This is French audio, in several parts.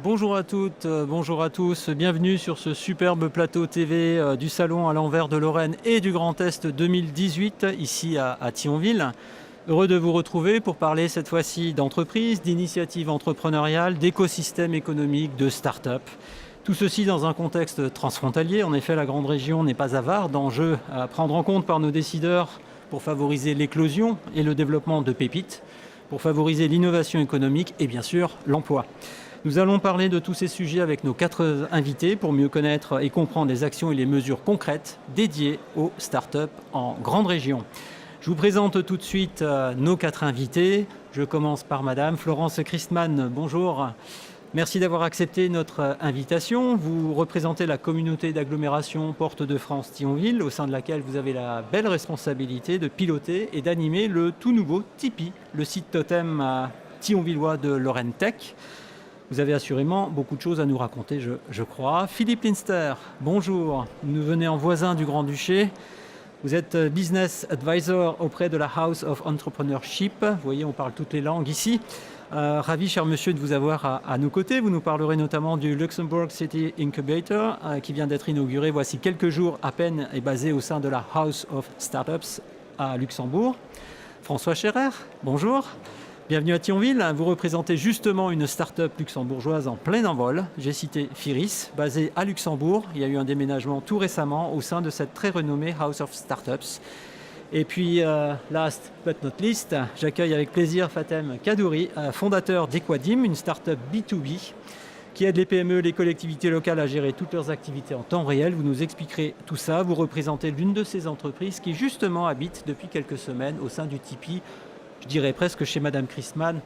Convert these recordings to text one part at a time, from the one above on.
Bonjour à toutes, bonjour à tous, bienvenue sur ce superbe plateau TV du Salon à l'envers de Lorraine et du Grand Est 2018, ici à Thionville. Heureux de vous retrouver pour parler cette fois-ci d'entreprise, d'initiatives entrepreneuriales, d'écosystèmes économiques, de start-up. Tout ceci dans un contexte transfrontalier. En effet, la grande région n'est pas avare d'enjeux à prendre en compte par nos décideurs pour favoriser l'éclosion et le développement de pépites, pour favoriser l'innovation économique et bien sûr l'emploi. Nous allons parler de tous ces sujets avec nos 4 invités pour mieux connaître et comprendre les actions et les mesures concrètes dédiées aux startups en grande région. Je vous présente tout de suite nos 4 invités. Je commence par Madame Florence Christmann. Bonjour. Merci d'avoir accepté notre invitation. Vous représentez la communauté d'agglomération Porte de France-Thionville, au sein de laquelle vous avez la belle responsabilité de piloter et d'animer le tout nouveau Tipeee, le site totem thionvillois de Lorraine Tech. Vous avez assurément beaucoup de choses à nous raconter, je crois. Philippe Linster, bonjour. Nous venez en voisin du Grand-Duché. Vous êtes Business Advisor auprès de la House of Entrepreneurship. Vous voyez, on parle toutes les langues ici. Ravi, cher monsieur, de vous avoir à nos côtés. Vous nous parlerez notamment du Luxembourg City Incubator qui vient d'être inauguré voici quelques jours à peine et basé au sein de la House of Startups à Luxembourg. François Scherer, bonjour. Bienvenue à Thionville, vous représentez justement une start-up luxembourgeoise en plein envol. J'ai cité Firis, basée à Luxembourg. Il y a eu un déménagement tout récemment au sein de cette très renommée House of Startups. Et puis, last but not least, j'accueille avec plaisir Fatem Kadouri, fondateur d'Equadim, une start-up B2B qui aide les PME, les collectivités locales à gérer toutes leurs activités en temps réel. Vous nous expliquerez tout ça. Vous représentez l'une de ces entreprises qui justement habite depuis quelques semaines au sein du Tipeee. Je dirais presque chez Madame Christmann,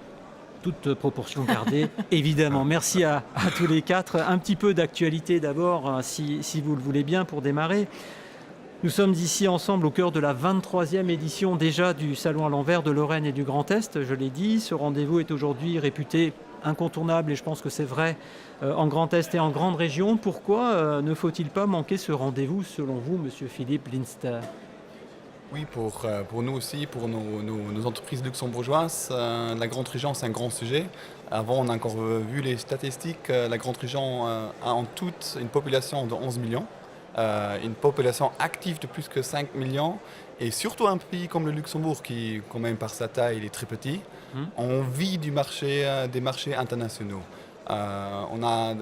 toute proportion gardée, évidemment. Merci à tous les 4. Un petit peu d'actualité d'abord, si vous le voulez bien, pour démarrer. Nous sommes ici ensemble au cœur de la 23e édition déjà du Salon à l'envers de Lorraine et du Grand Est. Je l'ai dit, ce rendez-vous est aujourd'hui réputé incontournable et je pense que c'est vrai en Grand Est et en grande région. Pourquoi ne faut-il pas manquer ce rendez-vous selon vous, Monsieur Philippe Linster ? Oui, pour nous aussi, pour nos entreprises luxembourgeoises, la grande région, c'est un grand sujet. Avant, on a encore vu les statistiques. La grande région a en toute une population de 11 millions, une population active de plus que 5 millions, et surtout un pays comme le Luxembourg, qui, quand même par sa taille, il est très petit, on vit des marchés internationaux. On a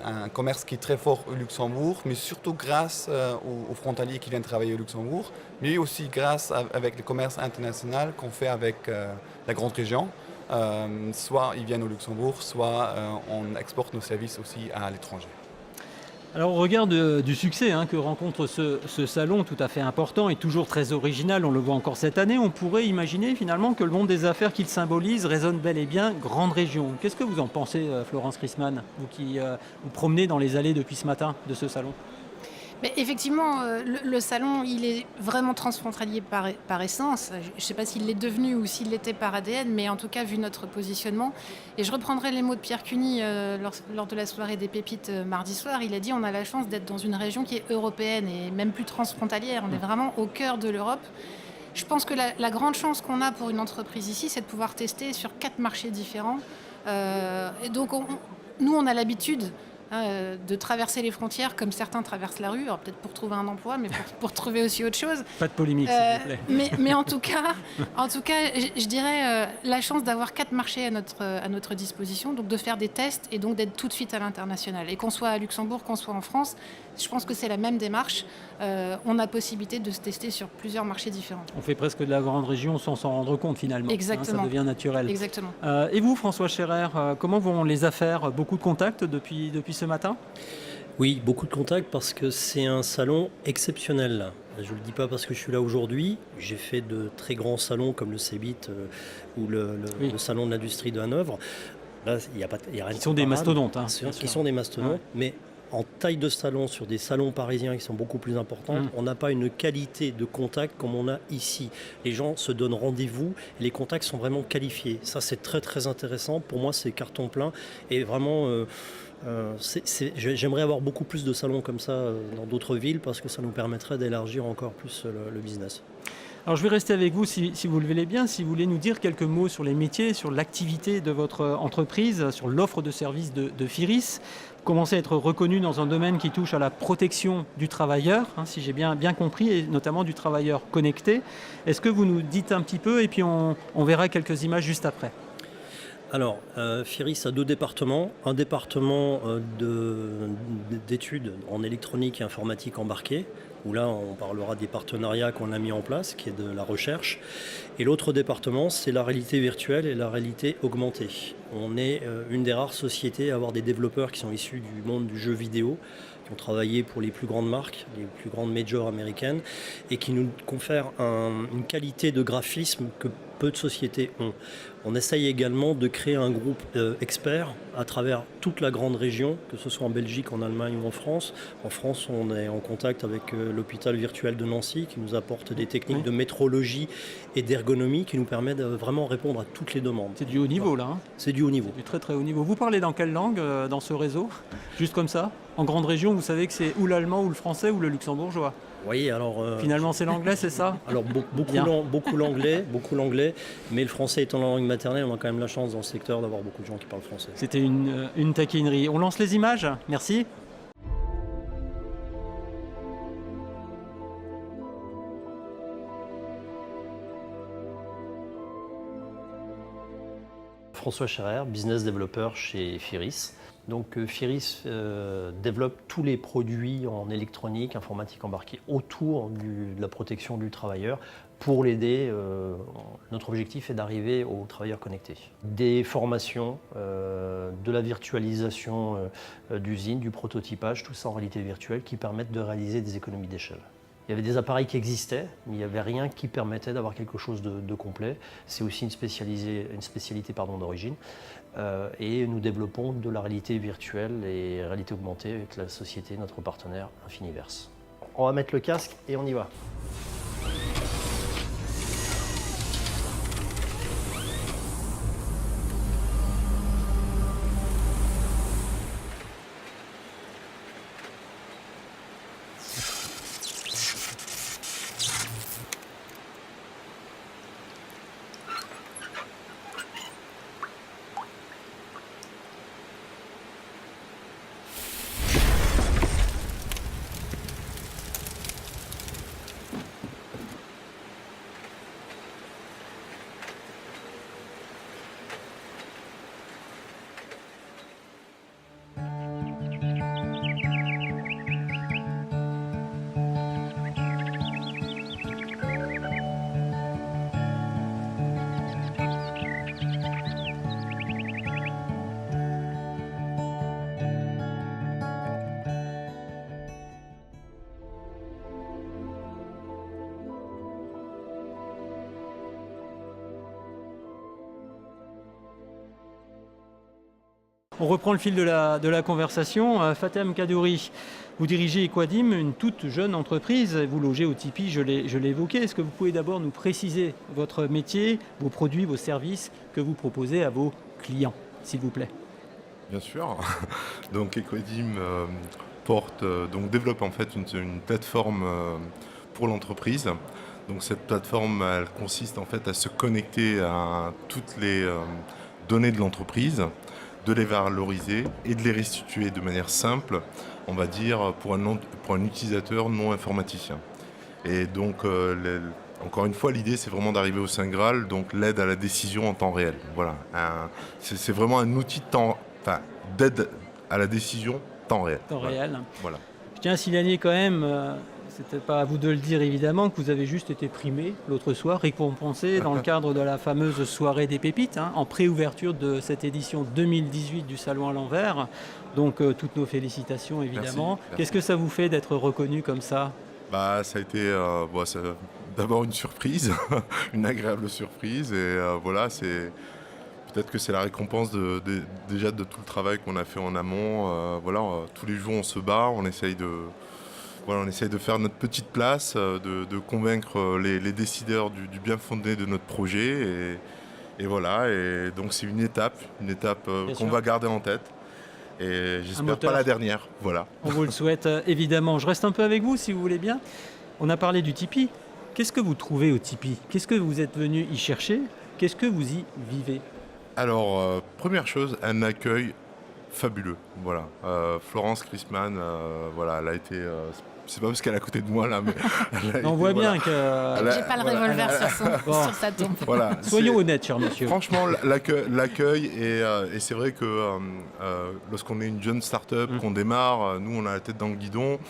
un commerce qui est très fort au Luxembourg, mais surtout grâce aux frontaliers qui viennent travailler au Luxembourg, mais aussi grâce avec le commerce international qu'on fait avec la grande région. Soit ils viennent au Luxembourg, soit on exporte nos services aussi à l'étranger. Alors au regard du succès que rencontre ce salon tout à fait important et toujours très original, on le voit encore cette année, on pourrait imaginer finalement que le monde des affaires qu'il symbolise résonne bel et bien grande région. Qu'est-ce que vous en pensez, Florence Christmann, vous qui vous promenez dans les allées depuis ce matin de ce salon ? Mais effectivement, le salon, il est vraiment transfrontalier par essence. Je ne sais pas s'il l'est devenu ou s'il l'était par ADN, mais en tout cas, vu notre positionnement. Et je reprendrai les mots de Pierre Cuny lors de la soirée des pépites mardi soir. Il a dit on a la chance d'être dans une région qui est européenne et même plus transfrontalière. On est vraiment au cœur de l'Europe. Je pense que la grande chance qu'on a pour une entreprise ici, c'est de pouvoir tester sur 4 marchés différents. Et donc, nous, on a l'habitude de traverser les frontières comme certains traversent la rue, alors peut-être pour trouver un emploi, mais pour trouver aussi autre chose. Pas de polémique, s'il vous plaît. Mais en tout cas, je dirais la chance d'avoir 4 marchés à notre disposition, donc de faire des tests et donc d'être tout de suite à l'international. Et qu'on soit à Luxembourg, qu'on soit en France, je pense que c'est la même démarche. On a possibilité de se tester sur plusieurs marchés différents. On fait presque de la grande région sans s'en rendre compte finalement. Exactement. Ça devient naturel. Exactement. Et vous, François Scherer, comment vont les affaires ? Beaucoup de contacts depuis ce matin ? Oui, beaucoup de contacts parce que c'est un salon exceptionnel. Je ne le dis pas parce que je suis là aujourd'hui. J'ai fait de très grands salons comme le CEBIT ou le salon de l'industrie de Hanovre. Là, il n'y a rien qui sont des mastodontes. Qui sont des mastodontes, mais en taille de salon, sur des salons parisiens qui sont beaucoup plus importants, on n'a pas une qualité de contact comme on a ici. Les gens se donnent rendez-vous, et les contacts sont vraiment qualifiés. Ça, c'est très très intéressant. Pour moi, c'est carton plein. Et vraiment, j'aimerais avoir beaucoup plus de salons comme ça dans d'autres villes parce que ça nous permettrait d'élargir encore plus le business. Alors je vais rester avec vous si vous le voulez bien, si vous voulez nous dire quelques mots sur les métiers, sur l'activité de votre entreprise, sur l'offre de services de Firis. Vous commencez à être reconnu dans un domaine qui touche à la protection du travailleur, si j'ai bien compris, et notamment du travailleur connecté. Est-ce que vous nous dites un petit peu et puis on verra quelques images juste après? Alors, Firis a 2 départements. Un département d'études en électronique et informatique embarquée, où là on parlera des partenariats qu'on a mis en place, qui est de la recherche. Et l'autre département, c'est la réalité virtuelle et la réalité augmentée. On est une des rares sociétés à avoir des développeurs qui sont issus du monde du jeu vidéo, qui ont travaillé pour les plus grandes marques, les plus grandes majors américaines, et qui nous confèrent une qualité de graphisme que peu de sociétés ont. On essaye également de créer un groupe expert à travers toute la grande région, que ce soit en Belgique, en Allemagne ou en France. En France, on est en contact avec l'hôpital virtuel de Nancy, qui nous apporte des techniques de métrologie et d'ergonomie qui nous permettent de vraiment répondre à toutes les demandes. C'est du haut niveau là. C'est du haut niveau. Du très très haut niveau. Vous parlez dans quelle langue dans ce réseau? Juste comme ça? En grande région, vous savez que c'est ou l'allemand ou le français ou le luxembourgeois. Oui, alors... Finalement, c'est l'anglais, c'est ça? Alors, beaucoup l'anglais, mais le français étant la langue maternelle, on a quand même la chance dans ce secteur d'avoir beaucoup de gens qui parlent français. C'était une taquinerie. On lance les images? Merci. François Scherer, business developer chez Firis. Donc Firis développe tous les produits en électronique, informatique embarquée autour de la protection du travailleur pour l'aider. Notre objectif est d'arriver au travailleur connecté. Des formations, de la virtualisation d'usines, du prototypage, tout ça en réalité virtuelle qui permettent de réaliser des économies d'échelle. Il y avait des appareils qui existaient, mais il n'y avait rien qui permettait d'avoir quelque chose de complet. C'est aussi une spécialité d'origine. Et nous développons de la réalité virtuelle et réalité augmentée avec la société, notre partenaire Infiniverse. On va mettre le casque et on y va. On reprend le fil de la conversation. Fatem Kadouri, vous dirigez Equadim, une toute jeune entreprise. Vous logez au Tipeee, je l'ai évoqué. Est-ce que vous pouvez d'abord nous préciser votre métier, vos produits, vos services que vous proposez à vos clients, s'il vous plaît? Bien sûr. Donc Equadim développe en fait une plateforme pour l'entreprise. Donc cette plateforme, elle consiste en fait à se connecter à toutes les données de l'entreprise, de les valoriser et de les restituer de manière simple, on va dire, pour un utilisateur non informaticien. Et donc, encore une fois, l'idée, c'est vraiment d'arriver au Saint Graal, donc l'aide à la décision en temps réel. Voilà, c'est vraiment un outil d'aide à la décision temps réel. Temps réel. Voilà. Je tiens à signaler quand même, c'était pas à vous de le dire évidemment, que vous avez juste été primé l'autre soir, récompensé dans le cadre de la fameuse soirée des pépites, en préouverture de cette édition 2018 du Salon à l'envers. Donc toutes nos félicitations évidemment. Merci. Qu'est-ce que ça vous fait d'être reconnu comme ça? Ça a été d'abord une surprise, une agréable surprise. Et c'est peut-être que c'est la récompense déjà de tout le travail qu'on a fait en amont. Tous les jours on se bat, on essaye de faire notre petite place, de convaincre les décideurs du bien fondé de notre projet. Et donc c'est une étape qu'on va garder en tête. Et j'espère pas la dernière. Voilà. On vous le souhaite évidemment. Je reste un peu avec vous si vous voulez bien. On a parlé du Tipeee. Qu'est-ce que vous trouvez au Tipeee? Qu'est-ce que vous êtes venu y chercher? Qu'est-ce que vous y vivez? Alors, première chose, un accueil fabuleux. Voilà. Florence Chrisman, voilà, elle a été. C'est pas parce qu'elle est à côté de moi là, mais. On voit bien que... J'ai pas le revolver sur sa tombe. Voilà. Soyons honnêtes, cher monsieur. Franchement, l'accueil, et c'est vrai que lorsqu'on est une jeune start-up, qu'on démarre, nous on a la tête dans le guidon,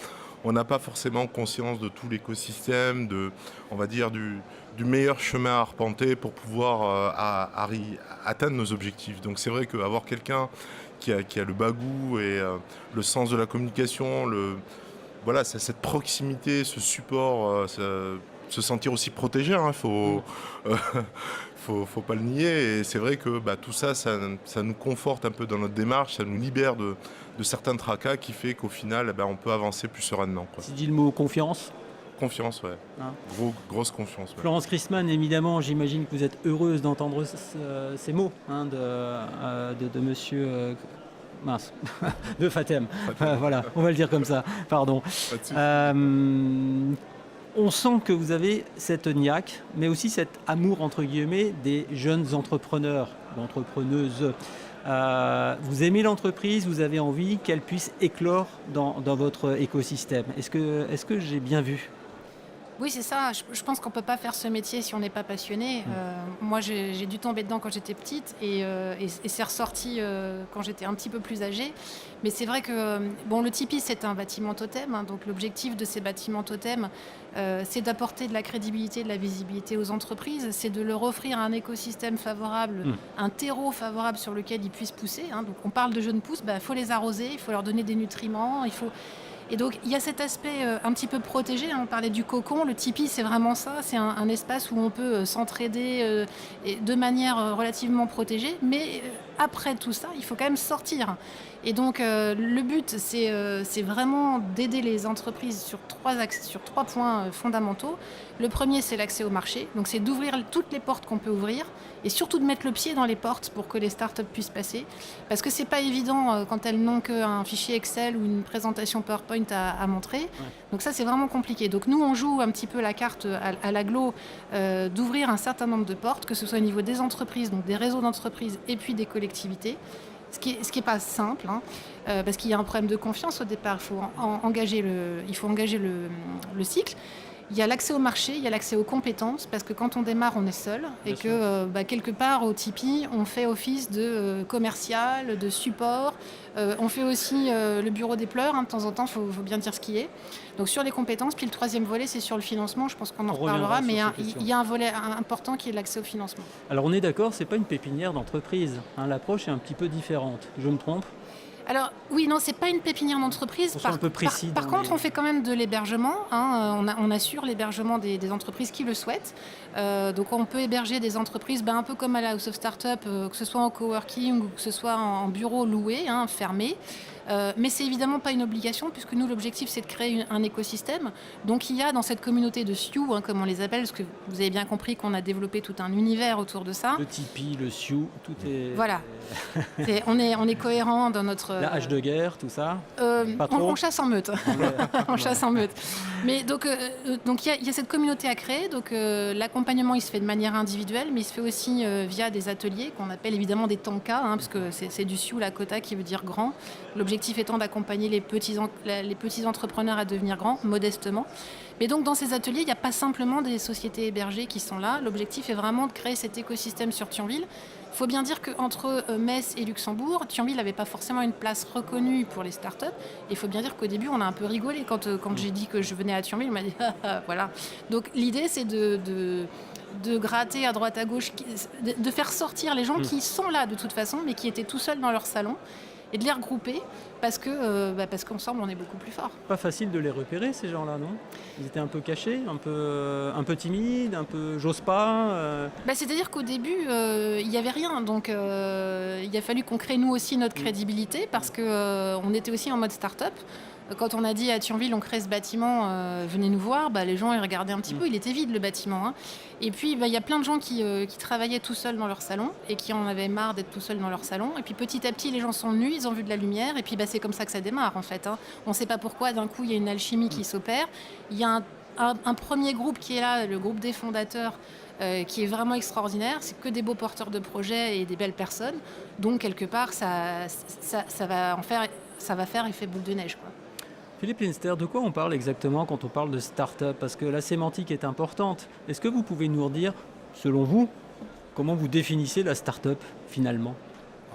on n'a pas forcément conscience de tout l'écosystème, on va dire du meilleur chemin à arpenter pour pouvoir atteindre nos objectifs. Donc c'est vrai qu'avoir quelqu'un qui a le bagou et le sens de la communication, voilà, c'est cette proximité, ce support, se sentir aussi protégé, hein, faut pas le nier. Et c'est vrai que tout ça nous conforte un peu dans notre démarche, ça nous libère de certains tracas qui fait qu'au final, on peut avancer plus sereinement, quoi. Tu dis le mot confiance? Confiance, ouais. Hein. Grosse confiance. Ouais. Florence Chrisman, évidemment, j'imagine que vous êtes heureuse d'entendre ces mots de monsieur... mince, de Fatem. Voilà, on va le dire comme ça, pardon. On sent que vous avez cette niaque, mais aussi cet amour, entre guillemets, des jeunes entrepreneurs, entrepreneuses. Vous aimez l'entreprise, vous avez envie qu'elle puisse éclore dans votre écosystème. Est-ce que j'ai bien vu? Oui, c'est ça. Je pense qu'on ne peut pas faire ce métier si on n'est pas passionné. Moi, j'ai dû tomber dedans quand j'étais petite et c'est ressorti quand j'étais un petit peu plus âgée. Mais c'est vrai que le Tipeee, c'est un bâtiment totem. Hein, donc l'objectif de ces bâtiments totems, c'est d'apporter de la crédibilité, de la visibilité aux entreprises. C'est de leur offrir un écosystème favorable, un terreau favorable sur lequel ils puissent pousser. Hein. Donc on parle de jeunes pousses, faut les arroser, il faut leur donner des nutriments, Et donc, il y a cet aspect un petit peu protégé. Hein. On parlait du cocon. Le Tipeee, c'est vraiment ça. C'est un espace où on peut s'entraider de manière relativement protégée. Mais après tout ça, il faut quand même sortir. Et donc, le but, c'est vraiment d'aider les entreprises sur trois points fondamentaux. Le premier, c'est l'accès au marché. Donc, c'est d'ouvrir toutes les portes qu'on peut ouvrir et surtout de mettre le pied dans les portes pour que les startups puissent passer. Parce que c'est pas évident quand elles n'ont qu'un fichier Excel ou une présentation PowerPoint à montrer. Ouais. Donc ça, c'est vraiment compliqué. Donc nous, on joue un petit peu la carte à l'agglo d'ouvrir un certain nombre de portes, que ce soit au niveau des entreprises, donc des réseaux d'entreprises et puis des collectivités. Ce qui est pas simple, hein, parce qu'il y a un problème de confiance au départ. Il faut engager le cycle. Il y a l'accès au marché, il y a l'accès aux compétences, parce que quand on démarre, on est seul. Et que quelque part, au Tipeee, on fait office de commercial, de support. On fait aussi le bureau des pleurs, hein, de temps en temps, il faut bien dire ce qui est. Donc sur les compétences, puis le troisième volet, c'est sur le financement. Je pense qu'on en reparlera, mais il y a un volet important qui est l'accès au financement. Alors on est d'accord, c'est pas une pépinière d'entreprise. Hein, l'approche est un petit peu différente. Je me trompe ? Alors oui, non, c'est pas une pépinière d'entreprise. Par contre, on fait quand même de l'hébergement. Hein, on assure l'hébergement des entreprises qui le souhaitent. Donc on peut héberger des entreprises un peu comme à la House of Startup, que ce soit en coworking ou que ce soit en bureau loué, hein, fermé. Mais c'est évidemment pas une obligation, puisque nous, l'objectif, c'est de créer un écosystème. Donc il y a dans cette communauté de Sioux, hein, comme on les appelle, parce que vous avez bien compris qu'on a développé tout un univers autour de ça. Le Tipeee, le Sioux, tout est... Voilà. On est cohérent dans notre... La hache de guerre, tout ça on chasse en meute. On chasse en meute. Mais donc il y a cette communauté à créer. Donc l'accompagnement, il se fait de manière individuelle, mais il se fait aussi via des ateliers qu'on appelle évidemment des tankas, hein, parce que c'est du Sioux, la quota qui veut dire grand. L'objectif étant d'accompagner les petits entrepreneurs à devenir grands, modestement. Mais donc dans ces ateliers, il n'y a pas simplement des sociétés hébergées qui sont là. L'objectif est vraiment de créer cet écosystème sur Thionville. Il faut bien dire qu'entre Metz et Luxembourg, Thionville n'avait pas forcément une place reconnue pour les startups. Et il faut bien dire qu'au début, on a un peu rigolé quand j'ai dit que je venais à Thionville. On m'a dit voilà. Donc l'idée, c'est de gratter à droite à gauche, de faire sortir les gens qui sont là de toute façon, mais qui étaient tout seuls dans leur salon, et de les regrouper parce qu'ensemble on est beaucoup plus fort. Pas facile de les repérer, ces gens-là, non ? Ils étaient un peu cachés, un peu timides, un peu j'ose pas C'est-à-dire qu'au début il n'y avait rien, donc il a fallu qu'on crée nous aussi notre crédibilité, parce qu'on était aussi en mode start-up. Quand on a dit à Thionville on crée ce bâtiment, venez nous voir, les gens ils regardaient un petit peu, il était vide le bâtiment. Hein. Et puis il y a plein de gens qui travaillaient tout seuls dans leur salon et qui en avaient marre d'être tout seuls dans leur salon. Et puis petit à petit les gens sont venus, ils ont vu de la lumière, et puis c'est comme ça que ça démarre en fait. Hein. On ne sait pas pourquoi, d'un coup il y a une alchimie qui s'opère, il y a un premier groupe qui est là, le groupe des fondateurs, qui est vraiment extraordinaire. C'est que des beaux porteurs de projets et des belles personnes. Donc, quelque part, ça va faire effet boule de neige, quoi. Philippe Linster, de quoi on parle exactement quand on parle de start-up? Parce que la sémantique est importante. Est-ce que vous pouvez nous redire, selon vous, comment vous définissez la start-up finalement?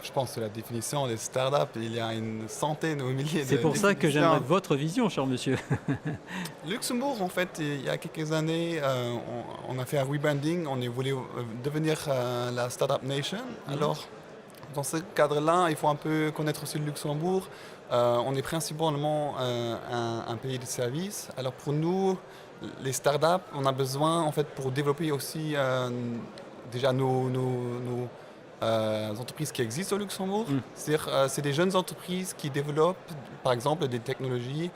Je pense que la définition des startups, il y a une centaine ou milliers de C'est pour ça que définitions. j'aimerais votre vision, cher monsieur. Luxembourg, en fait, il y a quelques années, on a fait un rebranding, on voulait devenir la Startup Nation. Alors, dans ce cadre-là, il faut un peu connaître aussi le Luxembourg. On est principalement un pays de services. Alors pour nous, les startups, on a besoin, en fait, pour développer aussi déjà nos entreprises qui existent au Luxembourg. C'est-à-dire, c'est des jeunes entreprises qui développent, par exemple, des technologies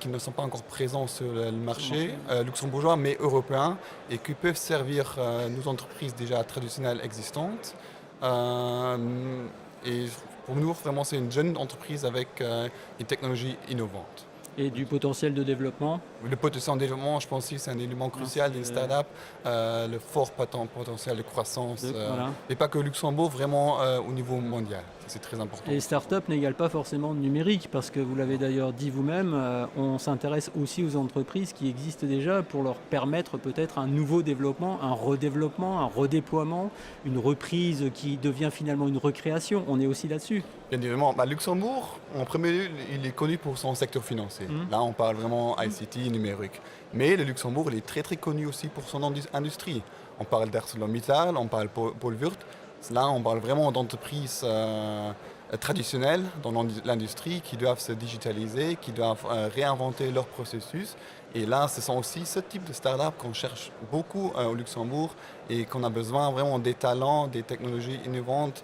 qui ne sont pas encore présentes sur le marché luxembourgeois, mais européen, et qui peuvent servir nos entreprises déjà traditionnelles existantes. Et pour nous, vraiment, c'est une jeune entreprise avec une technologie innovante. Et du potentiel de développement? Le potentiel de développement, je pense aussi, c'est un élément crucial d'une start-up. Le fort potentiel de croissance. Voilà. Et pas que au Luxembourg, vraiment au niveau mondial. C'est très important. Et start-up n'égale pas forcément numérique, parce que vous l'avez d'ailleurs dit vous-même, on s'intéresse aussi aux entreprises qui existent déjà pour leur permettre peut-être un nouveau développement, un redéveloppement, un redéploiement, une reprise qui devient finalement une recréation. On est aussi là-dessus. Bien évidemment, Luxembourg, en premier lieu, il est connu pour son secteur financier. Là, on parle vraiment ICT, numérique. Mais le Luxembourg, il est très très connu aussi pour son industrie. On parle d'ArcelorMittal, on parle Paul Wurth. Là, on parle vraiment d'entreprises traditionnelles dans l'industrie qui doivent se digitaliser, qui doivent réinventer leur processus. Et là, ce sont aussi ce type de start-up qu'on cherche beaucoup au Luxembourg et qu'on a besoin vraiment des talents, des technologies innovantes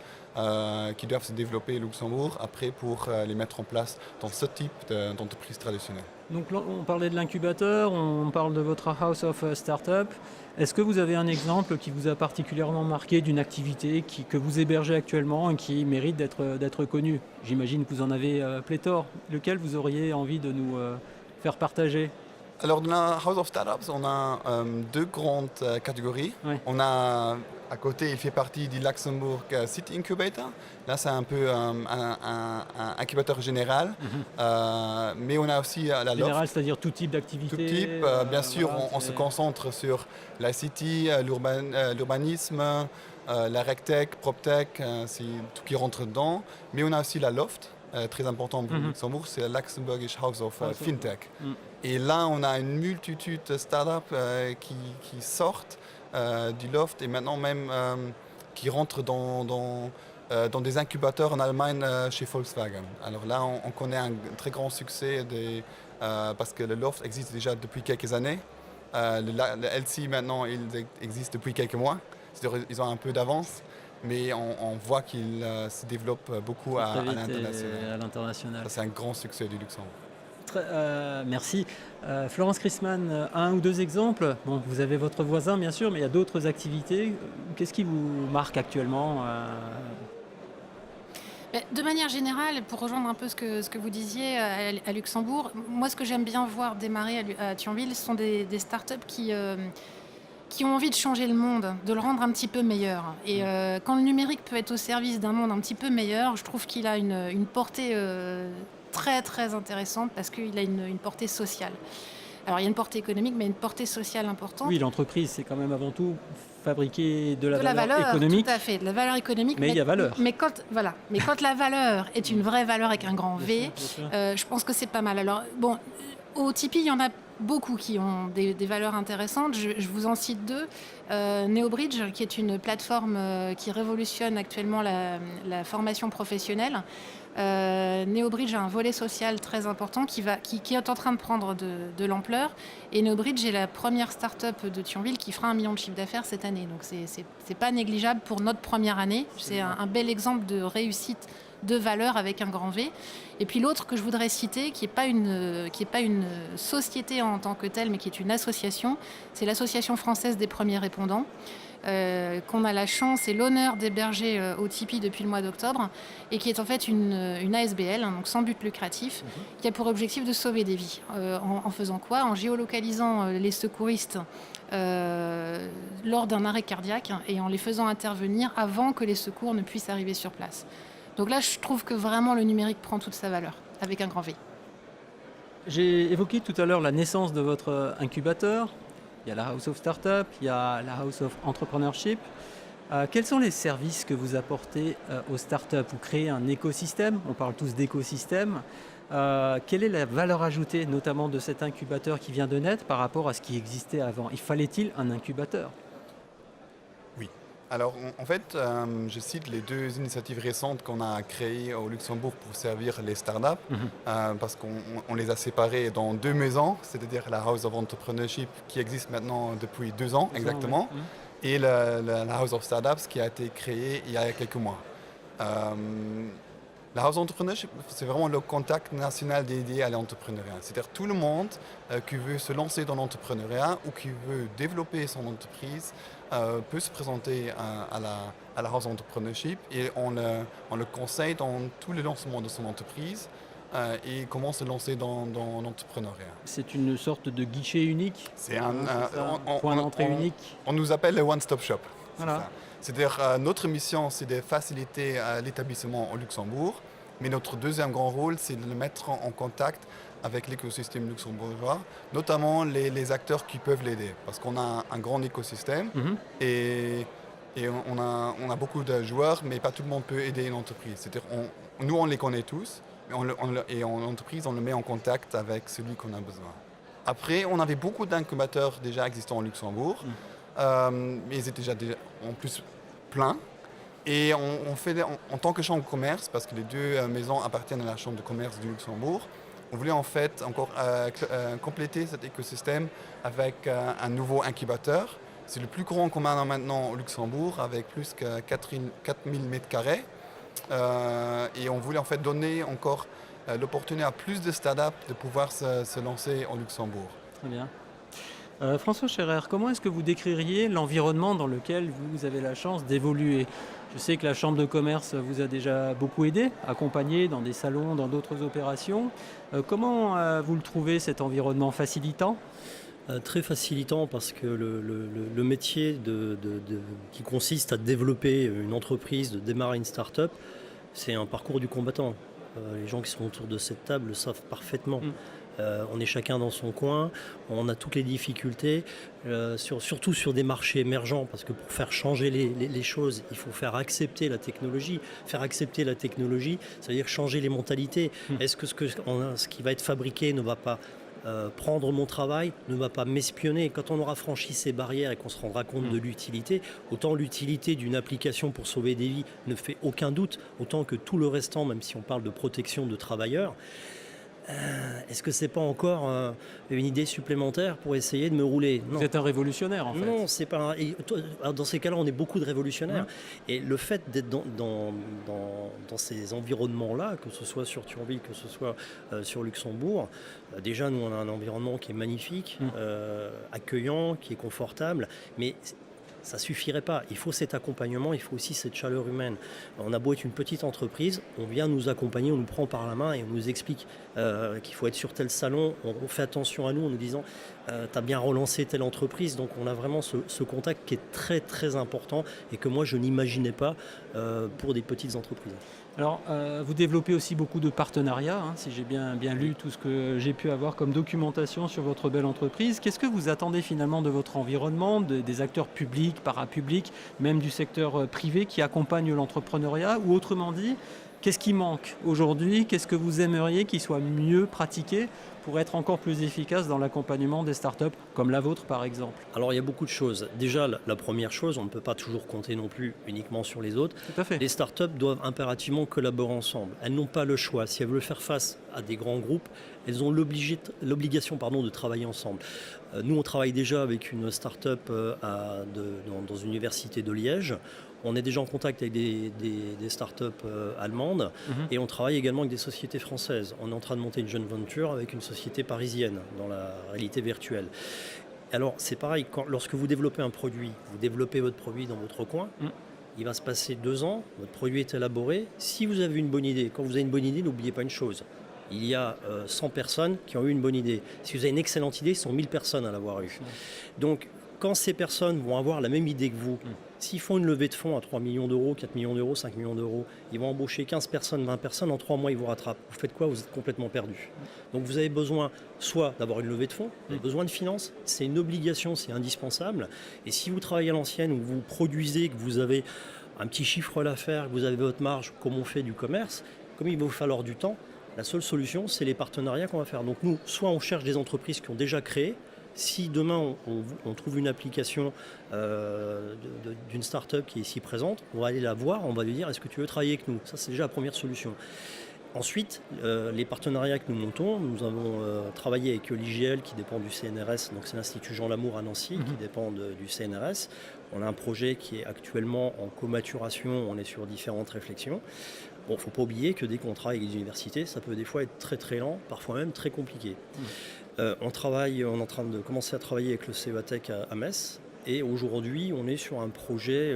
qui doivent se développer au Luxembourg après pour les mettre en place dans ce type d'entreprise traditionnelle. Donc là, on parlait de l'incubateur, on parle de votre House of Startup. Est-ce que vous avez un exemple qui vous a particulièrement marqué d'une activité que vous hébergez actuellement et qui mérite d'être connue? J'imagine que vous en avez pléthore. Lequel vous auriez envie de nous faire partager? Alors, dans la House of Startups, on a deux grandes catégories. Ouais. On a, à côté, il fait partie du Luxembourg City Incubator. Là, c'est un peu un incubateur général. Mais on a aussi la Loft. Général, c'est-à-dire tout type d'activité? Tout type. Bien sûr, voilà, on se concentre sur la city, l'urbanisme, la RegTech, PropTech, c'est tout qui rentre dedans. Mais on a aussi la Loft. Très important pour Luxembourg, c'est la Luxembourgish House of FinTech. Et là, on a une multitude de startups qui sortent du Loft et maintenant même qui rentrent dans des incubateurs en Allemagne chez Volkswagen. Alors là, on connaît un très grand succès parce que le Loft existe déjà depuis quelques années. Le LC maintenant, il existe depuis quelques mois. C'est-à-dire ils ont un peu d'avance. Mais on voit qu'il se développe beaucoup à l'international. C'est un grand succès du Luxembourg. Merci. Florence Christman, un ou deux exemples? Bon, vous avez votre voisin, bien sûr, mais il y a d'autres activités. Qu'est-ce qui vous marque actuellement? De manière générale, pour rejoindre un peu ce que vous disiez à Luxembourg, moi, ce que j'aime bien voir démarrer à Thionville, ce sont des startups qui ont envie de changer le monde, de le rendre un petit peu meilleur. Et quand le numérique peut être au service d'un monde un petit peu meilleur, je trouve qu'il a une portée très très intéressante parce qu'il a une portée sociale. Alors il y a une portée économique, mais une portée sociale importante. Oui, l'entreprise, c'est quand même avant tout fabriquer de la valeur économique. Tout à fait, de la valeur économique. Mais il y a valeur. Mais quand la valeur est une vraie valeur avec un grand V, je pense que c'est pas mal. Alors bon, au Tipeee, il y en a beaucoup qui ont des valeurs intéressantes. Je vous en cite deux. NeoBridge, qui est une plateforme qui révolutionne actuellement la formation professionnelle. NeoBridge a un volet social très important qui est en train de prendre de l'ampleur. Et NeoBridge est la première start-up de Thionville qui fera 1 million de chiffre d'affaires cette année. Donc c'est pas négligeable pour notre première année. C'est un bel exemple de réussite de valeur avec un grand V. Et puis l'autre que je voudrais citer, qui n'est pas une société en tant que telle, mais qui est une association, c'est l'Association française des premiers répondants, qu'on a la chance et l'honneur d'héberger au Tipeee depuis le mois d'octobre et qui est en fait une ASBL, hein, donc sans but lucratif, qui a pour objectif de sauver des vies. En faisant quoi? En géolocalisant les secouristes lors d'un arrêt cardiaque et en les faisant intervenir avant que les secours ne puissent arriver sur place. Donc là, je trouve que vraiment le numérique prend toute sa valeur, avec un grand V. J'ai évoqué tout à l'heure la naissance de votre incubateur. Il y a la House of Startup, il y a la House of Entrepreneurship. Quels sont les services que vous apportez aux startups? Vous créez un écosystème, on parle tous d'écosystème. Quelle est la valeur ajoutée notamment de cet incubateur qui vient de naître par rapport à ce qui existait avant? Fallait-il un incubateur? Oui. Alors, en fait, je cite les 2 initiatives récentes qu'on a créées au Luxembourg pour servir les startups, parce qu'on les a séparées dans 2 maisons, c'est-à-dire la House of Entrepreneurship qui existe maintenant depuis 2 ans exactement, et la House of Startups qui a été créée il y a quelques mois. La House of Entrepreneurship, c'est vraiment le contact national dédié à l'entrepreneuriat. C'est-à-dire tout le monde qui veut se lancer dans l'entrepreneuriat ou qui veut développer son entreprise peut se présenter à la House of Entrepreneurship et on le conseille dans tous les lancements de son entreprise et comment se lancer dans l'entrepreneuriat. C'est une sorte de guichet unique? C'est point d'entrée unique? On nous appelle le one-stop shop. Voilà. C'est-à-dire notre mission, c'est de faciliter l'établissement au Luxembourg, mais notre deuxième grand rôle, c'est de le mettre en contact avec l'écosystème luxembourgeois, notamment les acteurs qui peuvent l'aider, parce qu'on a un grand écosystème et on a beaucoup de joueurs, mais pas tout le monde peut aider une entreprise. C'est-à-dire nous, on les connaît tous, et en entreprise, on le met en contact avec celui qu'on a besoin. Après, on avait beaucoup d'incubateurs déjà existants au Luxembourg, mais ils étaient déjà en plus pleins. Et on fait, en tant que chambre de commerce, parce que les 2 maisons appartiennent à la chambre de commerce du Luxembourg, on voulait en fait encore compléter cet écosystème avec un nouveau incubateur. C'est le plus grand qu'on a maintenant au Luxembourg, avec plus que 4000 m². Et on voulait en fait donner encore l'opportunité à plus de startups de pouvoir se lancer au Luxembourg. Très bien. François Scherer, comment est-ce que vous décririez l'environnement dans lequel vous avez la chance d'évoluer? Je sais que la Chambre de commerce vous a déjà beaucoup aidé, accompagné dans des salons, dans d'autres opérations. Comment vous le trouvez, cet environnement facilitant? Très facilitant parce que le métier qui consiste à développer une entreprise, de démarrer une start-up, c'est un parcours du combattant. Les gens qui sont autour de cette table le savent parfaitement. On est chacun dans son coin, on a toutes les difficultés, surtout sur des marchés émergents, parce que pour faire changer les choses, il faut faire accepter la technologie. Faire accepter la technologie, ça veut dire changer les mentalités. Est-ce que ce qui va être fabriqué ne va pas prendre mon travail, ne va pas m'espionner? Quand on aura franchi ces barrières et qu'on se rendra compte de l'utilité, autant l'utilité d'une application pour sauver des vies ne fait aucun doute, autant que tout le restant, même si on parle de protection de travailleurs. Est-ce que c'est pas encore une idée supplémentaire pour essayer de me rouler? Non. Vous êtes un révolutionnaire en fait. Non, c'est pas. Dans ces cas-là, on est beaucoup de révolutionnaires. Et le fait d'être dans ces environnements-là, que ce soit sur Thionville, que ce soit sur Luxembourg, déjà nous on a un environnement qui est magnifique, accueillant, qui est confortable, mais ça suffirait pas. Il faut cet accompagnement, il faut aussi cette chaleur humaine. On a beau être une petite entreprise, on vient nous accompagner, on nous prend par la main et on nous explique qu'il faut être sur tel salon. On fait attention à nous en nous disant tu as bien relancé telle entreprise. Donc on a vraiment ce contact qui est très très important et que moi je n'imaginais pas pour des petites entreprises. Alors, vous développez aussi beaucoup de partenariats, hein, si j'ai bien lu tout ce que j'ai pu avoir comme documentation sur votre belle entreprise. Qu'est-ce que vous attendez finalement de votre environnement, des acteurs publics, parapublics, même du secteur privé qui accompagnent l'entrepreneuriat? Ou autrement dit, qu'est-ce qui manque aujourd'hui? Qu'est-ce que vous aimeriez qu'il soit mieux pratiqué pour être encore plus efficace dans l'accompagnement des startups comme la vôtre par exemple? Alors il y a beaucoup de choses. Déjà la première chose, on ne peut pas toujours compter non plus uniquement sur les autres. Tout à fait. Les startups doivent impérativement collaborer ensemble. Elles n'ont pas le choix. Si elles veulent faire face à des grands groupes, elles ont l'obligation de travailler ensemble. Nous on travaille déjà avec une startup dans une université de Liège. On est déjà en contact avec des startups allemandes et on travaille également avec des sociétés françaises. On est en train de monter une jeune venture avec une société parisienne dans la réalité virtuelle. Alors c'est pareil, lorsque vous développez un produit, vous développez votre produit dans votre coin, il va se passer 2 ans, votre produit est élaboré. Si vous avez une bonne idée, quand vous avez une bonne idée, n'oubliez pas une chose. Il y a 100 personnes qui ont eu une bonne idée. Si vous avez une excellente idée, ce sont 1000 personnes à l'avoir eue. Donc quand ces personnes vont avoir la même idée que vous, s'ils font une levée de fonds à 3 millions d'euros, 4 millions d'euros, 5 millions d'euros, ils vont embaucher 15 personnes, 20 personnes, en 3 mois ils vous rattrapent. Vous faites quoi? Vous êtes complètement perdu. Donc vous avez besoin soit d'avoir une levée de fonds, vous avez besoin de finances, c'est une obligation, c'est indispensable. Et si vous travaillez à l'ancienne, où vous produisez, que vous avez un petit chiffre d'affaires, que vous avez votre marge, comme on fait du commerce, comme il va vous falloir du temps, la seule solution, c'est les partenariats qu'on va faire. Donc nous, soit on cherche des entreprises qui ont déjà créé. Si demain on trouve une application d'une start-up qui est ici présente, on va aller la voir, on va lui dire est-ce que tu veux travailler avec nous? Ça c'est déjà la première solution. Ensuite, les partenariats que nous montons, nous avons travaillé avec l'IGL qui dépend du CNRS, donc c'est l'Institut Jean Lamour à Nancy qui dépend du CNRS. On a un projet qui est actuellement en co-maturation, on est sur différentes réflexions. Bon, il ne faut pas oublier que des contrats avec les universités, ça peut des fois être très très lent, parfois même très compliqué. On est en train de commencer à travailler avec le CEATEC à Metz. Et aujourd'hui, on est sur un projet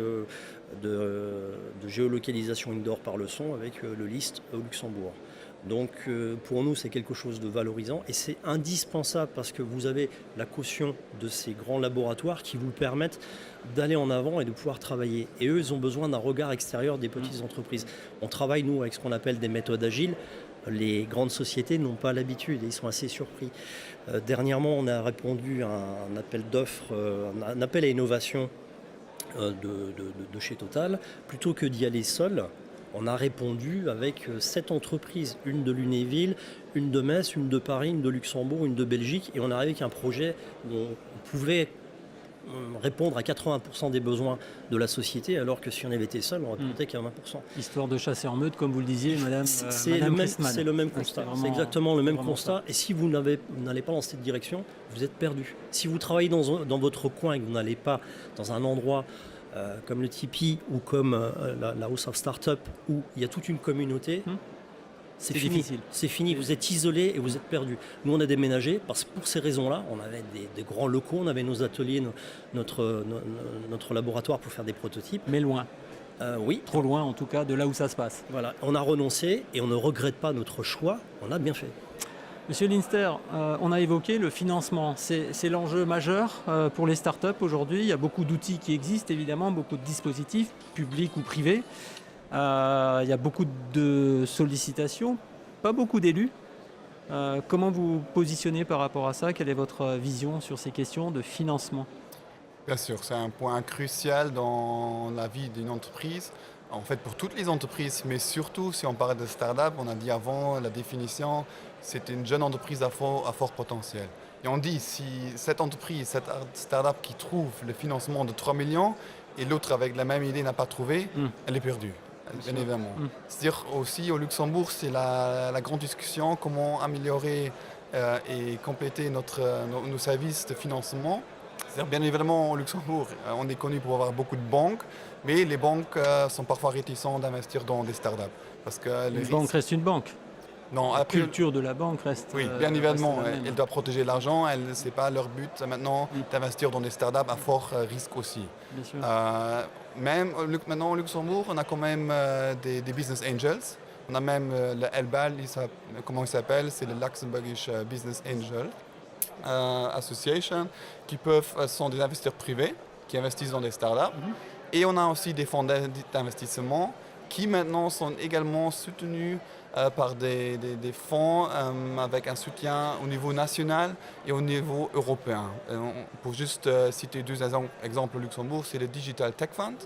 de géolocalisation indoor par le son avec le LIST au Luxembourg. Donc pour nous, c'est quelque chose de valorisant et c'est indispensable parce que vous avez la caution de ces grands laboratoires qui vous permettent d'aller en avant et de pouvoir travailler. Et eux, ils ont besoin d'un regard extérieur des petites entreprises. On travaille, nous, avec ce qu'on appelle des méthodes agiles. Les grandes sociétés n'ont pas l'habitude et ils sont assez surpris. Dernièrement, on a répondu à un appel d'offres, un appel à innovation de chez Total. Plutôt que d'y aller seul, on a répondu avec 7 entreprises, une de Lunéville, une de Metz, une de Paris, une de Luxembourg, une de Belgique. Et on est arrivé avec un projet où on pouvait répondre à 80% des besoins de la société, alors que si on avait été seul, on aurait peut-être qu'à 20%. Histoire de chasser en meute, comme vous le disiez, madame. C'est le même constat. C'est exactement le même constat. Et si vous n'allez pas dans cette direction, vous êtes perdu. Si vous travaillez dans votre coin et que vous n'allez pas dans un endroit comme le Tipeee ou comme la House of Startup où il y a toute une communauté, c'est fini. Difficile. C'est fini, vous êtes isolé et vous êtes perdu. Nous, on a déménagé parce que pour ces raisons-là, on avait des grands locaux, on avait nos ateliers, notre laboratoire pour faire des prototypes. Mais loin. Oui. Trop loin, en tout cas, de là où ça se passe. Voilà, on a renoncé et on ne regrette pas notre choix, on a bien fait. Monsieur Linster, on a évoqué le financement. C'est l'enjeu majeur pour les startups aujourd'hui. Il y a beaucoup d'outils qui existent, évidemment, beaucoup de dispositifs, publics ou privés. Il y a beaucoup de sollicitations, pas beaucoup d'élus. Comment vous positionnez par rapport à ça? Quelle est votre vision sur ces questions de financement? Bien sûr, c'est un point crucial dans la vie d'une entreprise. En fait, pour toutes les entreprises, mais surtout si on parle de start-up, on a dit avant la définition, c'est une jeune entreprise à fort potentiel. Et on dit, si cette entreprise, cette start-up qui trouve le financement de 3 millions et l'autre avec la même idée n'a pas trouvé, elle est perdue. Bien évidemment. C'est-à-dire aussi au Luxembourg, c'est la grande discussion, comment améliorer et compléter nos services de financement. C'est-à-dire bien évidemment au Luxembourg, on est connu pour avoir beaucoup de banques, mais les banques sont parfois réticentes d'investir dans des startups. Parce que Une banque reste une banque. Non, La culture de la banque reste. Oui, bien évidemment, elle doit protéger l'argent. Ce n'est pas leur but maintenant d'investir dans des startups à fort risque aussi. Bien sûr. Même maintenant au Luxembourg, on a quand même des business angels. On a même le LBAL, comment il s'appelle? C'est le Luxembourgish Business Angel Association, qui sont des investisseurs privés qui investissent dans des startups. Et on a aussi des fonds d'investissement qui maintenant sont également soutenus par des fonds avec un soutien au niveau national et au niveau européen. Pour juste citer 2 exemples au Luxembourg, c'est le Digital Tech Fund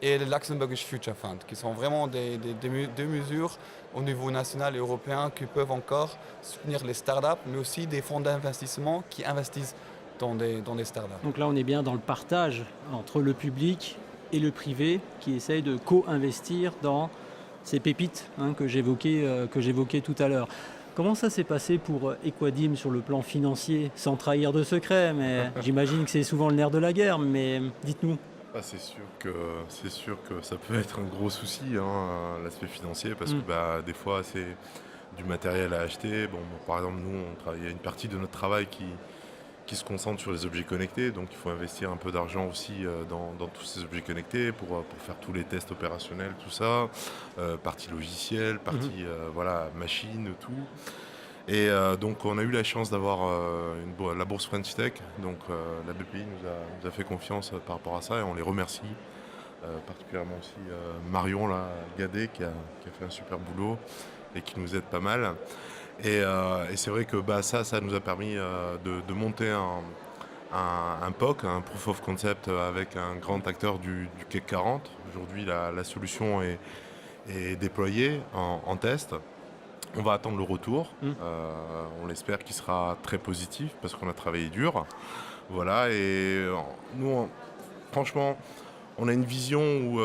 et le Luxembourgish Future Fund, qui sont vraiment deux mesures au niveau national et européen qui peuvent encore soutenir les startups, mais aussi des fonds d'investissement qui investissent dans des startups. Donc là, on est bien dans le partage entre le public et le privé qui essaye de co-investir dans ces pépites que j'évoquais tout à l'heure. Comment ça s'est passé pour Equadim sur le plan financier, sans trahir de secret, mais j'imagine que c'est souvent le nerf de la guerre, mais dites-nous. C'est sûr que ça peut être un gros souci, l'aspect financier, parce que des fois c'est du matériel à acheter. Par exemple, nous, il y a une partie de notre travail qui se concentre sur les objets connectés. Donc il faut investir un peu d'argent aussi dans tous ces objets connectés pour faire tous les tests opérationnels, tout ça, partie logicielle, partie machine, tout. Et donc on a eu la chance d'avoir la bourse French Tech, donc la BPI nous a fait confiance par rapport à ça et on les remercie, particulièrement aussi Marion là, Gadet qui a fait un super boulot et qui nous aide pas mal. Et c'est vrai que ça nous a permis de monter un POC, un Proof of Concept avec un grand acteur du CAC 40. Aujourd'hui la solution est déployée en test. On va attendre le retour. On l'espère qu'il sera très positif parce qu'on a travaillé dur. Voilà, et nous, franchement, on a une vision où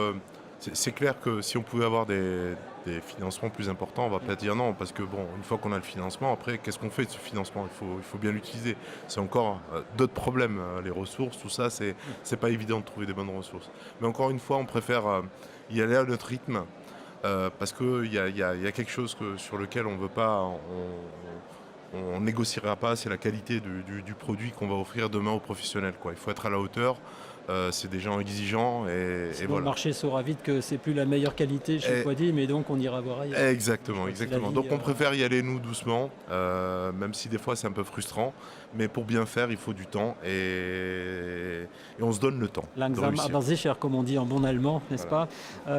c'est clair que si on pouvait avoir des financements plus importants, on va pas dire non, parce que bon, une fois qu'on a le financement, après, qu'est-ce qu'on fait de ce financement ? Il faut bien l'utiliser. C'est encore d'autres problèmes, les ressources, tout ça, c'est pas évident de trouver des bonnes ressources. Mais encore une fois, on préfère y aller à notre rythme. Parce qu'il y a quelque chose sur lequel on veut pas, on négociera pas, c'est la qualité du produit qu'on va offrir demain aux professionnels, quoi. Il faut être à la hauteur, c'est des gens exigeants et Sinon, voilà. le marché saura vite que c'est plus la meilleure qualité chez Quadim, mais donc on ira voir ailleurs. Exactement. Donc on préfère y aller nous doucement, même si des fois c'est un peu frustrant, mais pour bien faire il faut du temps et on se donne le temps. Langsam aber sicher, comme on dit en bon allemand, n'est-ce pas ?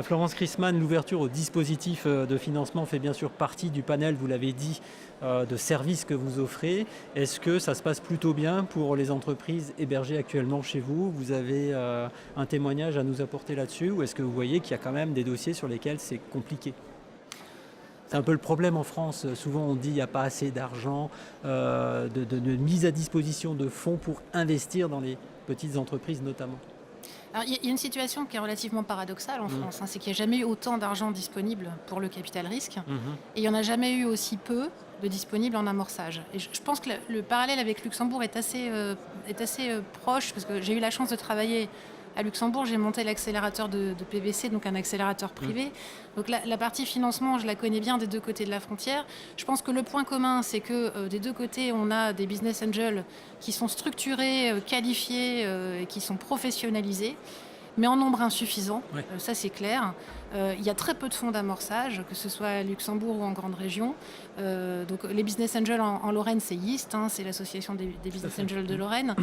Florence Chrisman, l'ouverture au dispositif de financement fait bien sûr partie du panel, vous l'avez dit, de services que vous offrez. Est-ce que ça se passe plutôt bien pour les entreprises hébergées actuellement chez vous ? Vous avez un témoignage à nous apporter là-dessus, ou est-ce que vous voyez qu'il y a quand même des dossiers sur lesquels c'est compliqué ? C'est un peu le problème en France. Souvent on dit qu'il n'y a pas assez d'argent, de mise à disposition de fonds pour investir dans les petites entreprises notamment. Alors, il y a une situation qui est relativement paradoxale en France, c'est qu'il n'y a jamais eu autant d'argent disponible pour le capital risque, et il n'y en a jamais eu aussi peu de disponible en amorçage. Et je pense que le parallèle avec Luxembourg est assez proche, parce que j'ai eu la chance de travailler à Luxembourg, j'ai monté l'accélérateur de PVC, donc un accélérateur privé. Donc la partie financement, je la connais bien des deux côtés de la frontière. Je pense que le point commun, c'est que des deux côtés, on a des business angels qui sont structurés, qualifiés et qui sont professionnalisés, mais en nombre insuffisant, ça c'est clair. Il y a très peu de fonds d'amorçage, que ce soit à Luxembourg ou en grande région. Donc les business angels en Lorraine, c'est YIST, c'est l'association des business angels de Lorraine.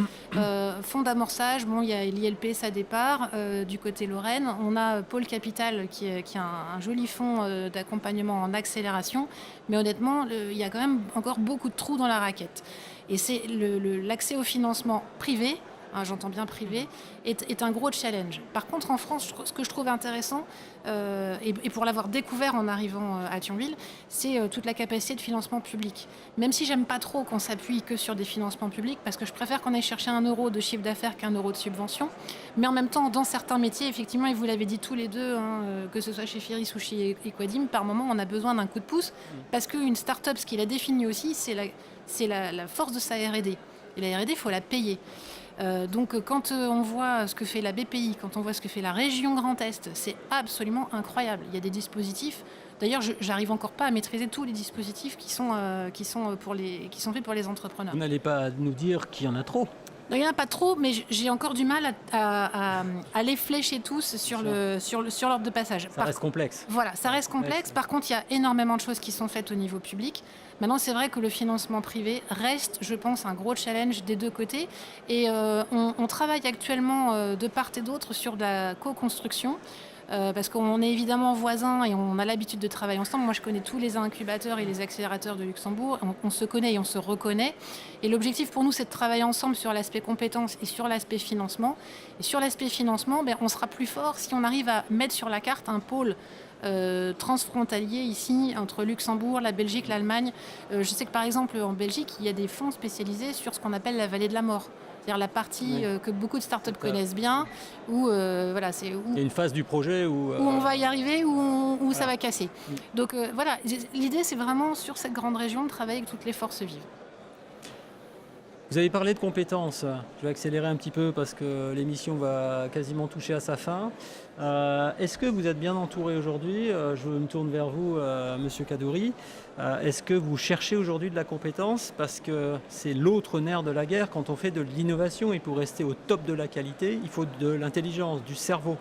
Fonds d'amorçage, il y a l'ILP, ça départ. Du côté Lorraine, on a Pôle Capital qui a un joli fonds d'accompagnement en accélération. Mais honnêtement, il y a quand même encore beaucoup de trous dans la raquette. Et c'est l'accès au financement privé, j'entends bien privé, est un gros challenge. Par contre, en France, ce que je trouve intéressant, et pour l'avoir découvert en arrivant à Thionville, c'est toute la capacité de financement public. Même si j'aime pas trop qu'on s'appuie que sur des financements publics, parce que je préfère qu'on aille chercher 1 euro de chiffre d'affaires qu'1 euro de subvention. Mais en même temps, dans certains métiers, effectivement, et vous l'avez dit tous les deux, que ce soit chez Firis ou chez Equadim, par moment, on a besoin d'un coup de pouce, parce qu'une start-up, ce qu'il a défini aussi, c'est la force de sa R&D. Et la R&D, il faut la payer. Donc quand on voit ce que fait la BPI, quand on voit ce que fait la région Grand Est, c'est absolument incroyable. Il y a des dispositifs. D'ailleurs, j'arrive encore pas à maîtriser tous les dispositifs qui sont faits pour les entrepreneurs. Vous n'allez pas nous dire qu'il y en a trop. Non, il n'y en a pas trop, mais j'ai encore du mal à les flécher tous sur l'ordre de passage. Ça reste complexe. Voilà, ça reste complexe. Par contre, il y a énormément de choses qui sont faites au niveau public. Maintenant, c'est vrai que le financement privé reste, je pense, un gros challenge des deux côtés. Et on travaille actuellement de part et d'autre sur de la co-construction. Parce qu'on est évidemment voisins et on a l'habitude de travailler ensemble. Moi, je connais tous les incubateurs et les accélérateurs de Luxembourg. On se connaît et on se reconnaît. Et l'objectif pour nous, c'est de travailler ensemble sur l'aspect compétences et sur l'aspect financement. Et sur l'aspect financement, on sera plus fort si on arrive à mettre sur la carte un pôle transfrontalier ici, entre Luxembourg, la Belgique, l'Allemagne. Je sais que par exemple, en Belgique, il y a des fonds spécialisés sur ce qu'on appelle la vallée de la mort. C'est-à-dire la partie que beaucoup de startups connaissent bien, où c'est où il y a une phase du projet où on va y arriver, où ça va casser. Donc l'idée c'est vraiment sur cette grande région de travailler avec toutes les forces vives. Vous avez parlé de compétences. Je vais accélérer un petit peu parce que l'émission va quasiment toucher à sa fin. Est-ce que vous êtes bien entouré aujourd'hui? Je me tourne vers vous, Monsieur Kaddouri. Est-ce que vous cherchez aujourd'hui de la compétence? Parce que c'est l'autre nerf de la guerre. Quand on fait de l'innovation et pour rester au top de la qualité, il faut de l'intelligence, du cerveau.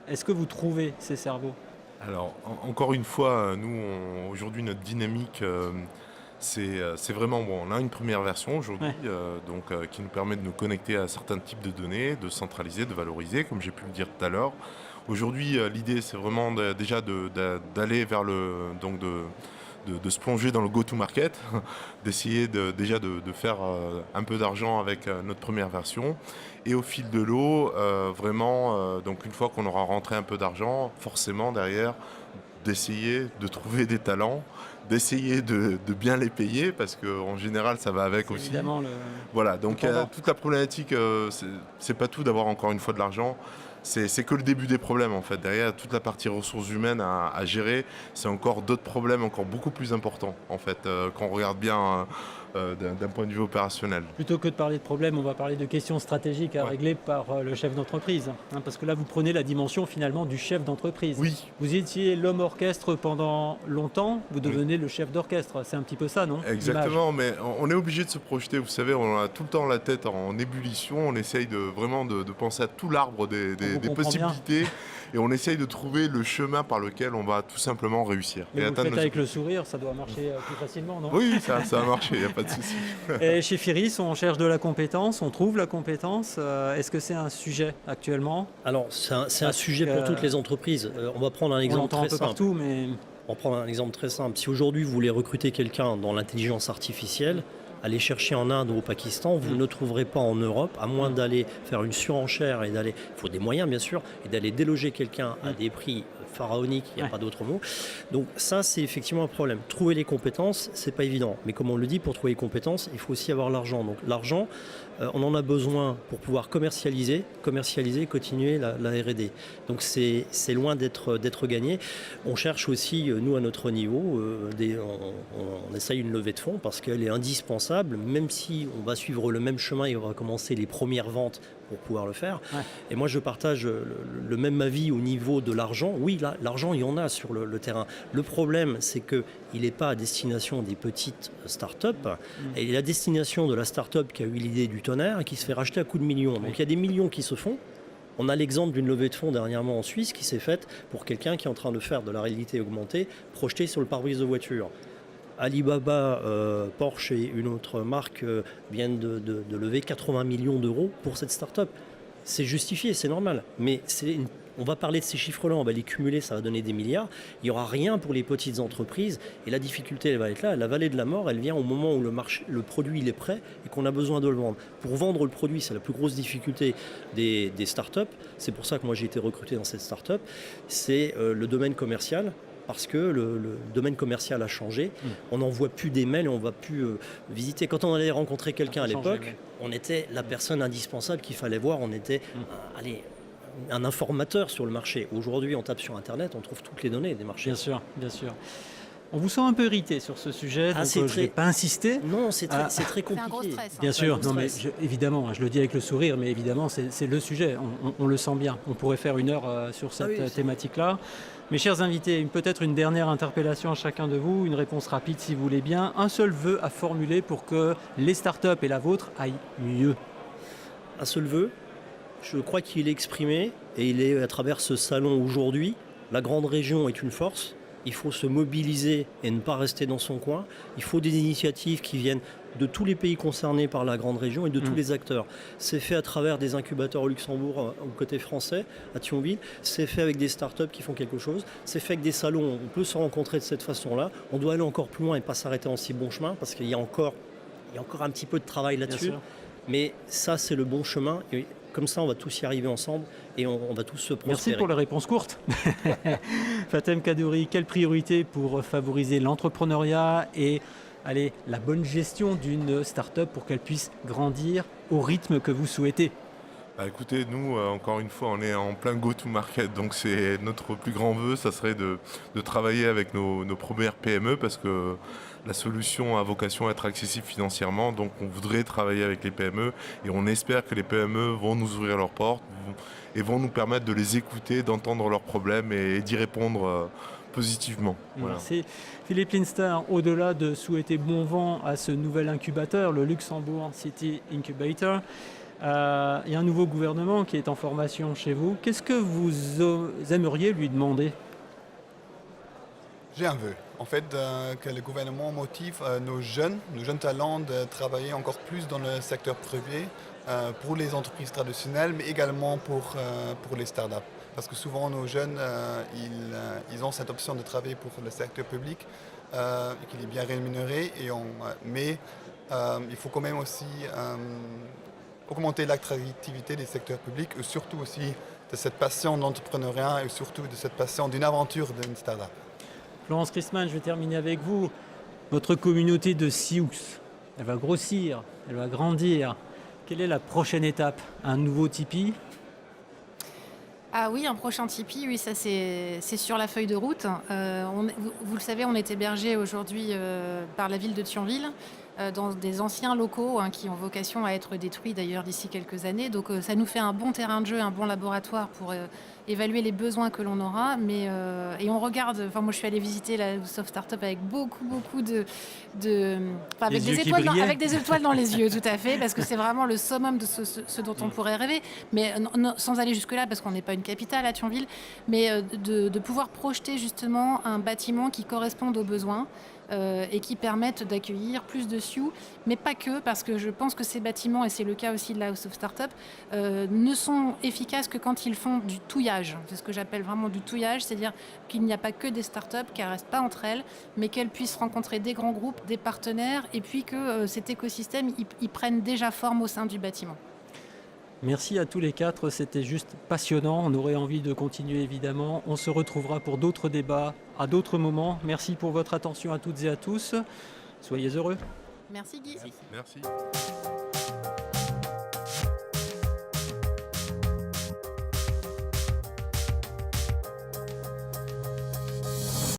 Est-ce que vous trouvez ces cerveaux? Alors, encore une fois, nous, aujourd'hui, notre dynamique, c'est vraiment bon. On a une première version aujourd'hui, qui nous permet de nous connecter à certains types de données, de centraliser, de valoriser, comme j'ai pu le dire tout à l'heure. Aujourd'hui, l'idée, c'est vraiment déjà d'aller vers de se plonger dans le go-to-market, d'essayer déjà de faire un peu d'argent avec notre première version. Et au fil de l'eau, donc une fois qu'on aura rentré un peu d'argent, forcément derrière, d'essayer de trouver des talents, d'essayer de bien les payer, parce qu'en général, ça va avec aussi. Évidemment, Voilà, donc toute la problématique, c'est pas tout d'avoir encore une fois de l'argent. C'est que le début des problèmes en fait. Derrière, toute la partie ressources humaines à gérer, c'est encore d'autres problèmes encore beaucoup plus importants en fait, quand on regarde bien d'un point de vue opérationnel. Plutôt que de parler de problèmes, on va parler de questions stratégiques à régler par le chef d'entreprise. Parce que là, vous prenez la dimension finalement du chef d'entreprise. Oui. Vous étiez l'homme orchestre pendant longtemps, vous devenez le chef d'orchestre. C'est un petit peu ça, non? Exactement, mais on est obligé de se projeter. Vous savez, on a tout le temps la tête en ébullition. On essaye vraiment de penser à tout l'arbre des possibilités. Bien. Et on essaye de trouver le chemin par lequel on va tout simplement réussir. Mais vous le faites avec le sourire, ça doit marcher plus facilement, non? Oui, ça a marché, il n'y a pas de souci. Et chez Firis, on cherche de la compétence, on trouve la compétence. Est-ce que c'est un sujet actuellement? Alors, c'est un sujet pour toutes les entreprises. On va prendre un exemple très simple. Partout, mais... On va prendre un exemple très simple. Si aujourd'hui vous voulez recruter quelqu'un dans l'intelligence artificielle, allez chercher en Inde ou au Pakistan, vous ne trouverez pas en Europe, à moins d'aller faire une surenchère et d'aller, il faut des moyens bien sûr, et d'aller déloger quelqu'un à des prix pharaoniques, il n'y a pas d'autre mot. Donc ça, c'est effectivement un problème. Trouver les compétences, c'est pas évident. Mais comme on le dit, pour trouver les compétences, il faut aussi avoir l'argent. Donc l'argent, on en a besoin pour pouvoir commercialiser, continuer la R&D. Donc c'est loin d'être gagné. On cherche aussi, nous à notre niveau, on essaye une levée de fonds parce qu'elle est indispensable, même si on va suivre le même chemin et on va commencer les premières ventes pour pouvoir le faire. Ouais. Et moi, je partage le même avis au niveau de l'argent. Oui, l'argent, il y en a sur le terrain. Le problème, c'est qu'il n'est pas à destination des petites start-up. Et il est à destination de la start-up qui a eu l'idée du tonnerre et qui se fait racheter à coups de millions. Donc, il y a des millions qui se font. On a l'exemple d'une levée de fonds dernièrement en Suisse qui s'est faite pour quelqu'un qui est en train de faire de la réalité augmentée projetée sur le pare-brise de voiture. Alibaba, Porsche et une autre marque viennent de lever 80 millions d'euros pour cette start-up. C'est justifié, c'est normal. Mais on va parler de ces chiffres-là, on va les cumuler, ça va donner des milliards. Il n'y aura rien pour les petites entreprises. Et la difficulté, elle va être là. La vallée de la mort, elle vient au moment où le produit il est prêt et qu'on a besoin de le vendre. Pour vendre le produit, c'est la plus grosse difficulté des start-up. C'est pour ça que moi j'ai été recruté dans cette start-up. C'est le domaine commercial. Parce que le domaine commercial a changé. On n'envoie plus des mails, on ne va plus visiter. Quand on allait rencontrer quelqu'un à l'époque, on était la personne indispensable qu'il fallait voir. On était un informateur sur le marché. Aujourd'hui, on tape sur Internet, on trouve toutes les données des marchés. Bien sûr, bien sûr. On vous sent un peu irrité sur ce sujet, donc je ne vais pas insister. Non, c'est très compliqué. C'est un gros stress. Bien sûr, non, mais évidemment, je le dis avec le sourire, mais évidemment, c'est le sujet. On le sent bien. On pourrait faire une heure sur cette thématique-là. Mes chers invités, peut-être une dernière interpellation à chacun de vous, une réponse rapide si vous voulez bien. Un seul vœu à formuler pour que les startups et la vôtre aillent mieux. Un seul vœu, je crois qu'il est exprimé et il est à travers ce salon aujourd'hui. La grande région est une force. Il faut se mobiliser et ne pas rester dans son coin. Il faut des initiatives qui viennent de tous les pays concernés par la grande région et de tous les acteurs. C'est fait à travers des incubateurs au Luxembourg, au côté français, à Thionville. C'est fait avec des startups qui font quelque chose. C'est fait avec des salons. On peut se rencontrer de cette façon-là. On doit aller encore plus loin et pas s'arrêter en si bon chemin parce qu'il y a encore un petit peu de travail là-dessus. Mais ça, c'est le bon chemin. Et comme ça, on va tous y arriver ensemble et on va tous se prospérer. Merci pour les réponses courtes. Fatem Kaddouri, quelle priorité pour favoriser l'entrepreneuriat et la bonne gestion d'une start-up pour qu'elle puisse grandir au rythme que vous souhaitez? Bah, écoutez, nous, encore une fois, on est en plein go-to-market, donc c'est notre plus grand vœu, ça serait de travailler avec nos premières PME parce que la solution a vocation à être accessible financièrement, donc on voudrait travailler avec les PME et on espère que les PME vont nous ouvrir leurs portes et vont nous permettre de les écouter, d'entendre leurs problèmes et d'y répondre positivement. Voilà. Merci. Philippe Linster, au-delà de souhaiter bon vent à ce nouvel incubateur, le Luxembourg City Incubator, il y a un nouveau gouvernement qui est en formation chez vous. Qu'est-ce que vous aimeriez lui demander ? J'ai un vœu, en fait, que le gouvernement motive nos jeunes talents de travailler encore plus dans le secteur privé pour les entreprises traditionnelles, mais également pour les startups. Parce que souvent, nos jeunes, ils ont cette option de travailler pour le secteur public, qu'il est bien rémunéré, mais il faut quand même aussi augmenter l'attractivité des secteurs publics, et surtout aussi de cette passion d'entrepreneuriat et surtout de cette passion d'une aventure d'une startup. Florence Christman, je vais terminer avec vous. Votre communauté de Sioux, elle va grossir, elle va grandir. Quelle est la prochaine étape ? Un nouveau Tipeee ? Ah oui, un prochain Tipeee, oui, ça c'est sur la feuille de route. Vous le savez, on est hébergé aujourd'hui par la ville de Thionville, dans des anciens locaux qui ont vocation à être détruits d'ailleurs d'ici quelques années. Donc ça nous fait un bon terrain de jeu, un bon laboratoire pour évaluer les besoins que l'on aura. Et on regarde, moi je suis allée visiter la Soft Startup avec beaucoup avec des étoiles dans les yeux, tout à fait, parce que c'est vraiment le summum de ce dont on pourrait rêver. Mais sans aller jusque-là, parce qu'on n'est pas une capitale à Thionville, mais de pouvoir projeter justement un bâtiment qui corresponde aux besoins. Et qui permettent d'accueillir plus de Sioux, mais pas que, parce que je pense que ces bâtiments, et c'est le cas aussi de la House of Startup, ne sont efficaces que quand ils font du touillage. C'est ce que j'appelle vraiment du touillage, c'est-à-dire qu'il n'y a pas que des startups, qu'elles ne restent pas entre elles, mais qu'elles puissent rencontrer des grands groupes, des partenaires, et puis que cet écosystème, il prenne déjà forme au sein du bâtiment. Merci à tous les quatre, c'était juste passionnant. On aurait envie de continuer évidemment. On se retrouvera pour d'autres débats à d'autres moments. Merci pour votre attention à toutes et à tous. Soyez heureux. Merci Guy. Merci.